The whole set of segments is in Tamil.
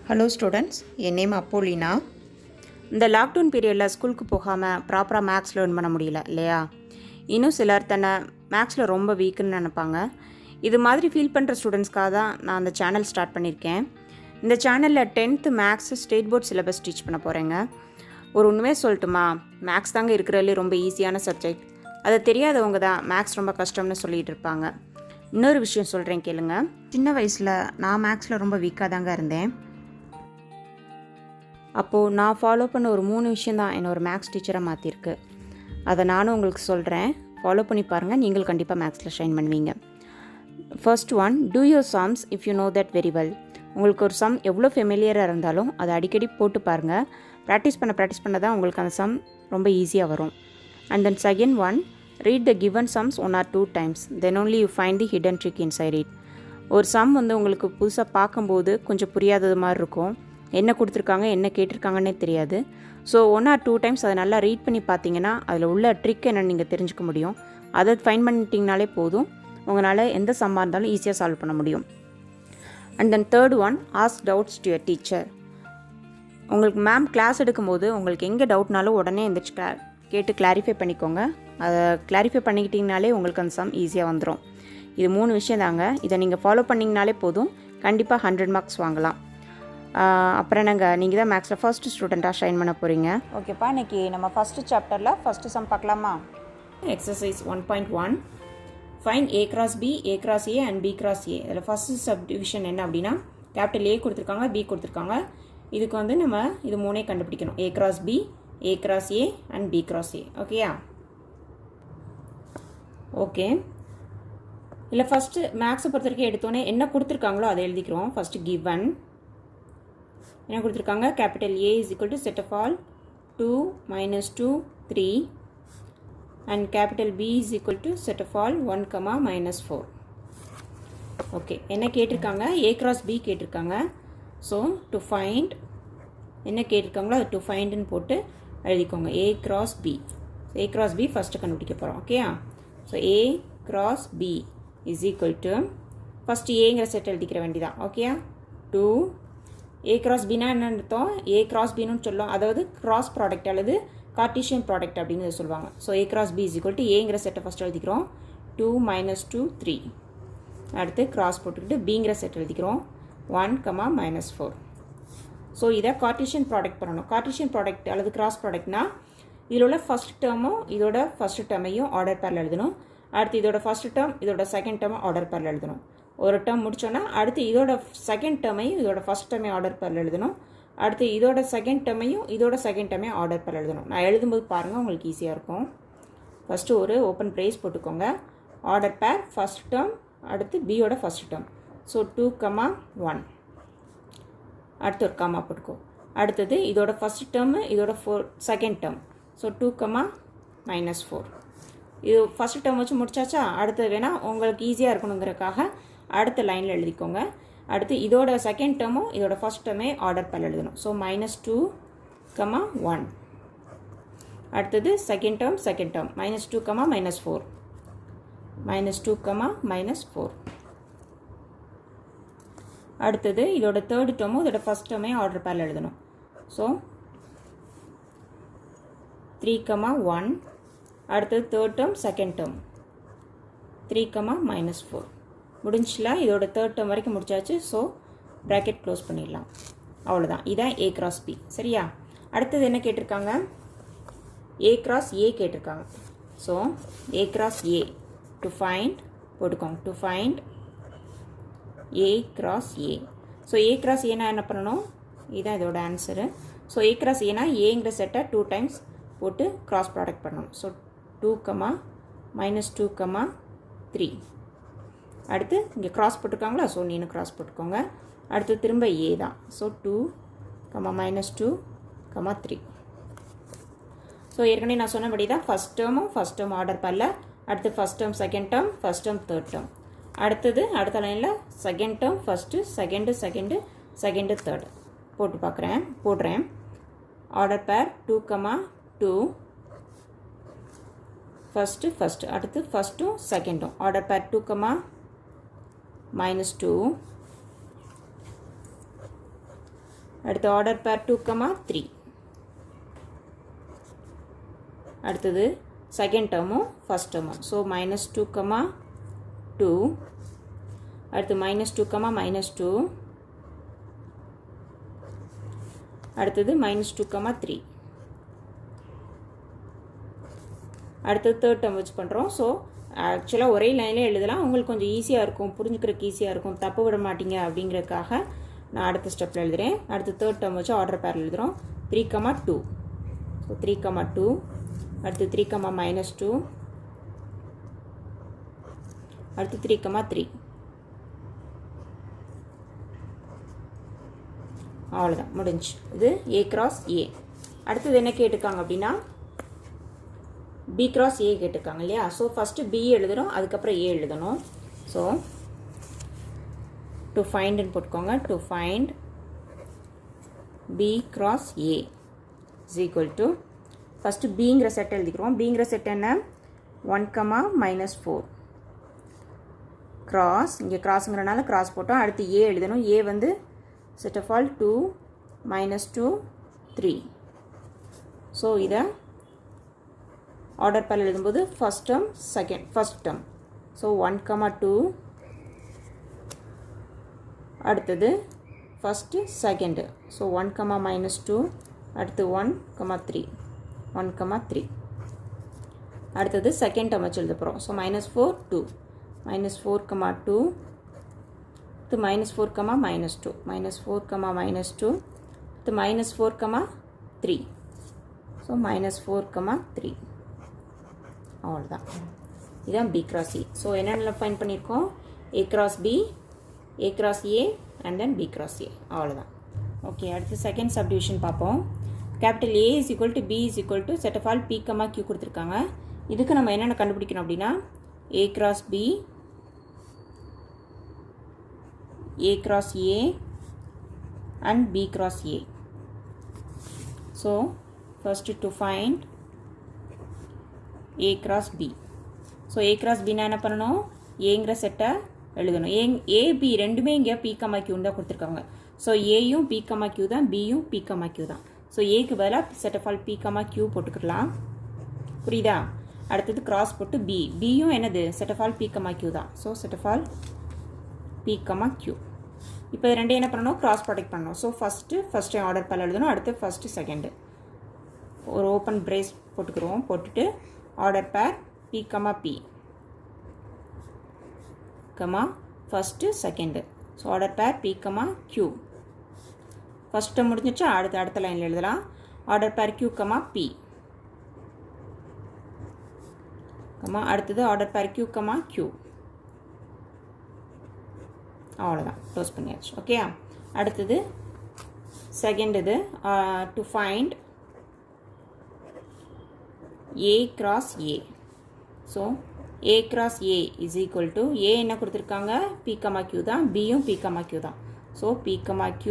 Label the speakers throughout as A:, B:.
A: ஹலோ ஸ்டூடெண்ட்ஸ், என் நேம் அப்போலினா.
B: இந்த லாக்டவுன் பீரியடில் ஸ்கூலுக்கு போகாமல் ப்ராப்பராக மேக்ஸ் லேர்ன் பண்ண முடியல இல்லையா? இன்னும் சிலர் தன்னை மேக்ஸில் ரொம்ப வீக்குன்னு நினைப்பாங்க. இது மாதிரி ஃபீல் பண்ணுற ஸ்டூடெண்ட்ஸ்க்காக தான் நான் அந்த சேனல் ஸ்டார்ட் பண்ணியிருக்கேன். இந்த சேனலில் 10th maths state board syllabus teach பண்ண போகிறேங்க. ஒரு உண்மையாக சொல்லட்டுமா, மேக்ஸ் தாங்க இருக்கிறதுலே ரொம்ப ஈஸியான சப்ஜெக்ட். அதை தெரியாதவங்க தான் மேக்ஸ் ரொம்ப கஷ்டம்னு சொல்லிகிட்டு இருப்பாங்க. இன்னொரு விஷயம் சொல்கிறேன் கேளுங்க. சின்ன வயசில் நான் மேக்ஸில் ரொம்ப வீக்காக தாங்க இருந்தேன். அப்போது நான் ஃபாலோ பண்ண ஒரு 3 விஷயந்தான் என்னை ஒரு மேக்ஸ் டீச்சராக மாற்றிருக்கு. அதை நானும் உங்களுக்கு சொல்கிறேன், ஃபாலோ பண்ணி பாருங்கள். நீங்கள் கண்டிப்பாக மேக்ஸில் ஷைன் பண்ணுவீங்க. First one, two your sums if you know that very well. உங்களுக்கு ஒரு சம் எவ்வளோ ஃபெமிலியராக இருந்தாலும் அதை அடிக்கடி போட்டு பாருங்கள். ப்ராக்டிஸ் பண்ண தான் உங்களுக்கு அந்த சம் ரொம்ப ஈஸியாக வரும். And then second one, read the given sums 1 or 2 times, then only you find the hidden trick inside it. ஒரு சம் உங்களுக்கு புதுசாக பார்க்கும்போது கொஞ்சம் புரியாதது மாதிரி இருக்கும். என்ன கொடுத்துருக்காங்க, என்ன கேட்டிருக்காங்கன்னே தெரியாது. ஸோ 1 or 2 times அதை நல்லா ரீட் பண்ணி பார்த்தீங்கன்னா அதில் உள்ள ட்ரிக் என்னென்னு நீங்கள் தெரிஞ்சுக்க முடியும். அதை ஃபைன் பண்ணிட்டீங்கனாலே போதும், உங்களால் எந்த சம்மாக இருந்தாலும் ஈஸியாக சால்வ் பண்ண முடியும். And then third one, ask doubts to your teacher. உங்களுக்கு மேம் கிளாஸ் எடுக்கும்போது உங்களுக்கு எங்கே டவுட்னாலும் உடனே எந்திரிச்சு கேட்டு கிளாரிஃபை பண்ணிக்கோங்க. அதை கிளாரிஃபை பண்ணிக்கிட்டிங்கனாலே உங்களுக்கு அந்த சம் ஈஸியாக வந்துடும். இது 3 விஷயம் தாங்க. இதை நீங்கள் ஃபாலோ பண்ணிங்கனாலே போதும், கண்டிப்பாக 100 marks வாங்கலாம். அப்புறம் நீங்கள் தான் மேக்ஸில் ஃபர்ஸ்ட் ஸ்டூடெண்ட்டாக ஷைன் பண்ண போகிறீங்க. ஓகேப்பா, இன்றைக்கி நம்ம ஃபஸ்ட்டு சாப்டரில் ஃபஸ்ட்டு சம் பார்க்கலாமா? Exercise 1.1, fine A cross B, A cross A and B cross A. இதில் ஃபஸ்ட்டு சப் டிவிஷன் என்ன அப்படின்னா, கேபிட்டல் A கொடுத்துருக்காங்க, B கொடுத்துருக்காங்க. இதுக்கு நம்ம இது 3 கண்டுபிடிக்கணும். A cross B, A cross A and B cross A. ஓகேயா? ஓகே, இல்லை ஃபஸ்ட்டு மேக்ஸை பொறுத்த வரைக்கும் எடுத்தோன்னே என்ன கொடுத்துருக்காங்களோ அதை எழுதிக்கிறோம். ஃபஸ்ட்டு கிவன் என்ன கொடுத்துருக்காங்க, capital A is equal to set of all 2 minus 2 3 and capital B is equal to set of all 1 comma minus 4. Okay, என்ன கேட்டிருக்காங்க, A cross B கேட்டிருக்காங்க. ஸோ டு ஃபைண்ட் என்ன கேட்டிருக்காங்களோ அது டு ஃபைண்டுன்னு போட்டு எழுதிக்கோங்க. A cross B, A cross B first கண்டுபிடிக்க போகிறோம். ஓகேயா? So A cross B is equal to first ஏங்கிற செட் எழுதிக்கிற வேண்டிதான். ஓகேயா? 2 A cross Bனா என்ன அர்த்தம், A cross Bன்னு சொல்லுவோம். அதாவது கிராஸ் ப்ராடக்ட் அல்லது கார்டீஷியன் ப்ராடக்ட் அப்படின்னு சொல்லுவாங்க. So A cross B is equal to ஏங்கிற செட்டை ஃபஸ்ட்டு எழுதிக்கிறோம். 2 minus 2 3. அடுத்து கிராஸ் போட்டுக்கிட்டு Bங்கிற செட் எழுதிக்கிறோம். 1 comma minus 4. ஸோ இதை கார்டீஷியன் ப்ராடக்ட் பண்ணணும். கார்டீஷியன் ப்ராடக்ட் அல்லது கிராஸ் ப்ராடக்ட்னா இதில் உள்ள ஃபஸ்ட் டேர்மும் இதோட ஃபஸ்ட் டேர்மையும் ஆர்டர் பேரில் எழுதணும். அடுத்து இதோட ஃபஸ்ட் டேர்ம் இதோட செகண்ட் டேர்மும் ஆர்டர் பேரில் எழுதணும். ஒரு டேர்ம் முடித்தோன்னா அடுத்து இதோட செகண்ட் டேர்மையும் இதோட ஃபஸ்ட் டேர்மையும் ஆர்டர் பேரில் எழுதணும். அடுத்து இதோட செகண்ட் டேர்மையும் இதோட செகண்ட் டேர்மையும் ஆர்டர் பேரில் எழுதணும். நான் எழுதும்போது பாருங்கள், உங்களுக்கு ஈஸியாக இருக்கும். ஃபஸ்ட்டு ஒரு ஓப்பன் ப்ரேஸ் போட்டுக்கோங்க. ஆர்டர் பேர் ஃபஸ்ட் டேர்ம், அடுத்து பியோட ஃபஸ்ட் டேர்ம். So 2 comma 1. அடுத்து ஒரு காமா போட்டுக்கோ. அடுத்தது இதோட ஃபஸ்ட் டேர்மு இதோட second term. So 2 comma minus 4. இது ஃபஸ்ட் டேர்ம் வச்சு முடிச்சாச்சா? அடுத்தது வேணால் உங்களுக்கு ஈஸியாக இருக்கணுங்கிறக்காக அடுத்த லைனில் எழுதிக்கோங்க. அடுத்து இதோட செகண்ட் டேர்மும் இதோட ஃபஸ்ட் டேர்மே ஆர்டர் பேரில் எழுதணும். So -2 comma 1. அடுத்தது செகண்ட் டேர்ம் -2 comma -4. -2 comma -4. அடுத்தது இதோட தேர்ட் டேர்மும் இதோட ஃபஸ்ட் டேர்மே ஆர்டர் பேரில் எழுதணும். So 3 comma 1. அடுத்தது third term second term 3 comma -4. முடிஞ்சில, இதோட தேர்ட் டேர்ம் வரைக்கும் முடிச்சாச்சு. ஸோ ப்ராக்கெட் க்ளோஸ் பண்ணிடலாம். அவ்வளோதான். இதான் A cross B. சரியா? அடுத்தது என்ன கேட்டிருக்காங்க, A cross A கேட்டிருக்காங்க. So A cross A to find போட்டுக்கோங்க. To find A cross A. So A cross Aனா என்ன பண்ணணும், இதுதான் இதோட ஆன்சரு. ஸோ A cross Aனா ஏங்கிற செட்டை 2 times போட்டு கிராஸ் ப்ராடக்ட் பண்ணணும். So 2 comma -2 comma 3. அடுத்து இங்கே கிராஸ் போட்டிருக்காங்களா, ஸோ நீனு கிராஸ் போட்டுக்கோங்க. அடுத்து திரும்ப A தான். So 2 comma -2 comma 3. ஸோ ஏற்கனவே நான் சொன்னபடி தான் ஃபஸ்ட் டேர்ம் ஆர்டர் பண்ணல. அடுத்து first term second term, first term third term. அடுத்தது அடுத்த லைனில் second term first, second third போடுறேன். Order pair 2 comma 2 first. அடுத்து ஃபஸ்ட்டும் செகண்டும் ஆர்டர் பேர் 2 comma -2. அடுத்து ஆர்டர் பேர் 2, 3. அடுத்தது செகண்ட் டேர்மும் ஃபஸ்ட் டேர்மும். ஸோ -2, 2. அடுத்து -2, -2. அடுத்தது -2, 3. அடுத்தது தேர்ட் டேர்ம் வச்சு பண்ணுறோம். ஸோ ஆக்சுவலாக ஒரே லைனில் எழுதலாம், உங்களுக்கு கொஞ்சம் ஈஸியாக இருக்கும், புரிஞ்சுக்கிறதுக்கு ஈஸியாக இருக்கும், தப்பு விட மாட்டீங்க அப்படிங்கிறதுக்காக நான் அடுத்த ஸ்டெப்பில் எழுதுகிறேன். அடுத்து தேர்ட் டேர்ம் வச்சு ஆர்டர் பேர் எழுதுகிறோம். 3, 2. ஸோ 3, 2. அடுத்து 3, -2. அடுத்து 3, 3. அவ்வளோதான், முடிஞ்சு. இது A cross A. அடுத்தது என்ன கேட்டுக்காங்க அப்படின்னா B cross A கேட்டுக்காங்க இல்லையா? ஸோ ஃபஸ்ட்டு B எழுதுகிறோம், அதுக்கப்புறம் A எழுதணும். ஸோ டு ஃபைண்டுன்னு போட்டுக்கோங்க. To find B cross A is equal to first Bங்கிற செட் எழுதிக்கிறோம். Bங்கிற செட் என்ன? 1, -4 கிராஸ், இங்கே கிராஸுங்கிறனால கிராஸ் போட்டோம். அடுத்து A எழுதணும். A வந்து set of all 2, -2, 3. ஸோ இதை ஆர்டர் பேர் எழுதும்போது first term first term. So 1, 2. அடுத்தது ஃபஸ்ட்டு செகண்டு. ஸோ 1, -2. அடுத்து 1, 3. 1, 3. அடுத்தது செகண்ட் டேர்ம் வச்சு எழுத போகிறோம். ஸோ -4, 2. -4, 2. அடுத்து -4, -2. -4, -2. அடுத்து -4, 3. ஸோ -4, 3. அவ்வளோதான். இதுதான் B cross E. ஸோ என்னென்ன ஃபைண்ட் பண்ணியிருக்கோம்? A cross B, A cross A and then B cross A. அவ்வளோதான். ஓகே, அடுத்து செகண்ட் சப்டிவிஷன் பார்ப்போம். Capital A is equal to B is equal to set of all P, Q கொடுத்துருக்காங்க. இதுக்கு நம்ம என்னென்ன கண்டுபிடிக்கணும் அப்படின்னா A cross B, A cross A and B cross A. So first to find A cross B. So A cross B நான் என்ன பண்ணணும்? ஏங்கிற செட்டை எழுதணும். A, B ரெண்டுமே இங்கே P, Q தான் கொடுத்துருக்காங்க. ஸோ ஏயும் P, Q தான், பியும் P, Q தான். ஸோ ஏக்கு பதிலாக set of all P, Q போட்டுக்கலாம். புரியுதா? அடுத்தது கிராஸ் போட்டு B. பியும் என்னது? Set of all P, Q தான். So set of all P, Q. இப்போ ரெண்டு என்ன பண்ணணும்? கிராஸ் ப்ராடக்ட் பண்ணணும். ஸோ ஃபஸ்ட்டு ஆர்டர் பேர் எழுதணும். அடுத்து ஃபஸ்ட்டு செகண்டு. ஒரு ஓப்பன் பிரேஸ் போட்டுக்கிறோம். போட்டுட்டு order pair P, P, first second. So order pair P, Q. First முடிஞ்சிச்சு. அடுத்த லைனில் எழுதலாம். Order pair Q, P. அடுத்தது ஆர்டர் பேர் Q, Q. அவ்வளோதான், க்ளோஸ் பண்ணியாச்சு. ஓகே, அடுத்தது செகண்ட் இது to find A cross A. So A cross A is equal to A என்ன கொடுத்துருக்காங்க? P, Q தான், பியும் P, Q தான். ஸோ P, Q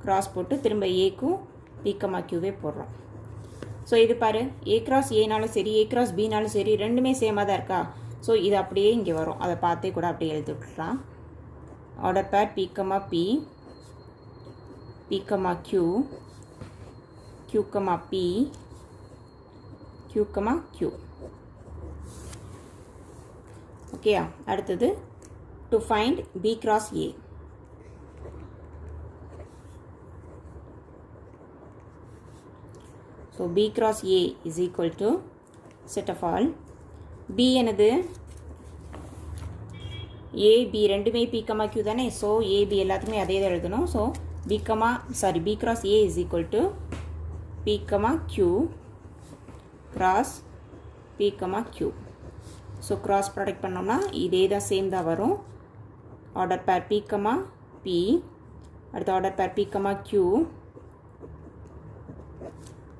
B: கிராஸ் போட்டு திரும்ப ஏக்கும் P, Qவே போடுறோம். ஸோ இது பாரு, A cross Aனாலும் சரி, A cross Bனாலும் சரி, ரெண்டுமே சேமாக தான் இருக்கா? ஸோ இது அப்படியே இங்கே வரும். அதை பார்த்தே கூட அப்படியே எழுதி விட்டுலாம். Order pair P, P, P, Q, Q, P, Q, Q. ஓகேயா? அடுத்தது to find B cross A. So B cross A is equal to set of all B என்னது? A, B ரெண்டுமே P, Q தானே? ஸோ A, B எல்லாத்துக்குமே அதே தான் எழுதணும். So B cross A is equal to P, Q cross P, Q. So cross product பண்ணோம்னா இதே தான், சேம் தான் வரும். Order pair P, P. அடுத்து order pair P, Q.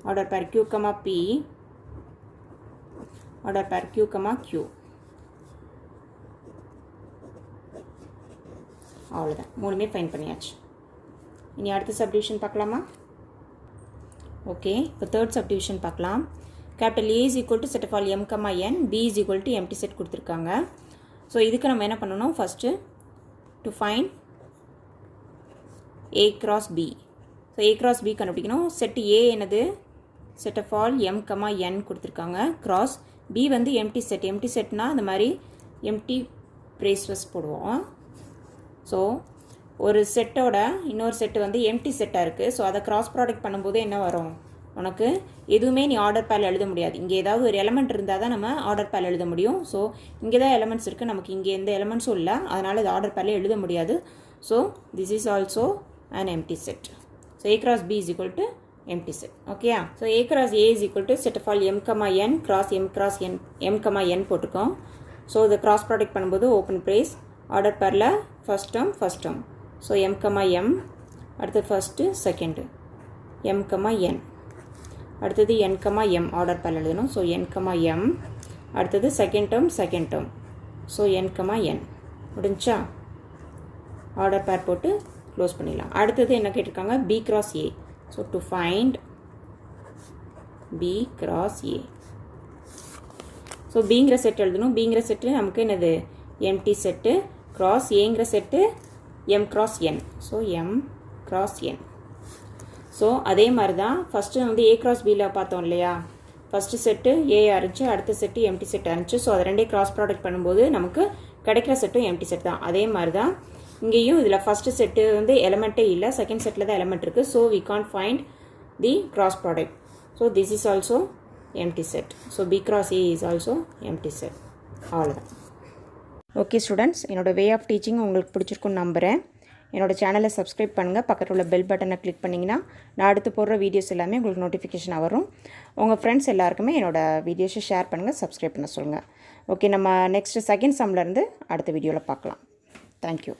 B: Order pair Q, P. Order pair Q, Q. அவ்வளோதான், மூணுமே ஃபைன் பண்ணியாச்சு. இனி அடுத்த சப்டிவிஷன் பார்க்கலாமா? ஓகே, இப்போ தேர்ட் சப்டிவிஷன் பார்க்கலாம். Capital A is equal to set of all M, N, B is equal to empty set கொடுத்துருக்காங்க. ஸோ இதுக்கு நம்ம என்ன பண்ணணும்? First to find A cross B. So A cross B கண்டுபிடிக்கணும். செட் A என்னது set of all M, N கொடுத்துருக்காங்க. கிராஸ் B வந்து எம்டி செட். எம்டி செட்னா இந்த மாதிரி எம்டி ப்ரேஸ்வஸ் போடுவோம். ஸோ ஒரு செட்டோட இன்னொரு செட்டு வந்து எம்டி செட்டாக இருக்குது. ஸோ அதை கிராஸ் ப்ராடக்ட் பண்ணும்போது என்ன வரும், உனக்கு எதுவுமே நீ ஆர்டர் பேல் எழுத முடியாது. இங்கே ஏதாவது ஒரு எலமெண்ட் இருந்தால் தான் நம்ம ஆர்டர் பேல் எழுத முடியும். ஸோ இங்கே தான் எலமெண்ட்ஸ் இருக்குது, நமக்கு இங்கே எந்த எலமெண்ட்ஸும் இல்லை, அதனால் இது ஆர்டர் பேலே எழுத முடியாது. So this is also an empty set. So A cross B is equal to empty set. Okay. So A cross A is equal to set of all M, N cross M cross N, M, N போட்டுக்கோம். ஸோ இது கிராஸ் ப்ராடக்ட் பண்ணும்போது open brace order pair first term. So M, M அடுத்து ஃபஸ்ட்டு செகண்டு M, N அடுத்தது N, M ஆர்டர் பேரில் எழுதணும். ஸோ N, M அடுத்தது second term. So N, N முடிஞ்சா ஆர்டர் பேர் போட்டு க்ளோஸ் பண்ணிடலாம். அடுத்தது என்ன கேட்டிருக்காங்க, B cross A. So to find B cross A. So பிங்கிற செட் எழுதணும். பிங்கிற செட்டு நமக்கு என்னது எம்டி செட்டு. கிராஸ் ஏங்கிற set M cross N. So M cross N. So அதே மாதிரி தான் ஃபஸ்ட்டு வந்து A cross Bயில் பார்த்தோம் இல்லையா, ஃபஸ்ட்டு செட்டு ஏ இருந்துச்சு, அடுத்த செட்டு எம்டி செட் இருந்துச்சு. ஸோ அதை ரெண்டே கிராஸ் ப்ராடக்ட் பண்ணும்போது நமக்கு கிடைக்கிற செட்டும் எம்டி செட் தான். அதே மாதிரி தான் இங்கேயும் இதில் ஃபஸ்ட்டு செட்டு வந்து எலமெண்ட்டே இல்லை, செகண்ட் செட்டில் தான் எலமெண்ட் இருக்குது. So we can't find the cross product. So this is also empty set. So B cross A is also empty set. அவ்வளோதான். ஓகே ஸ்டூடெண்ட்ஸ், என்னோடய வே ஆஃப் டீச்சிங் உங்களுக்கு பிடிச்சிருக்குன்னு நம்புகிறேன். என்னோடய சேனலை சப்ஸ்கிரைப் பண்ணுங்கள். பக்கத்தில் உள்ள பெல் பட்டனை கிளிக் பண்ணிங்கன்னா நான் அடுத்து போடுற வீடியோஸ் எல்லாமே உங்களுக்கு நோட்டிஃபிகேஷனாக வரும். உங்கள் ஃப்ரெண்ட்ஸ் எல்லாருக்குமே என்னோடய வீடியோஸை ஷேர் பண்ணுங்கள், சப்ஸ்கிரைப் பண்ண சொல்லுங்கள். ஓகே, நம்ம நெக்ஸ்ட்டு செகண்ட் சம்லேருந்து அடுத்த வீடியோவில் பார்க்கலாம். தேங்க்யூ.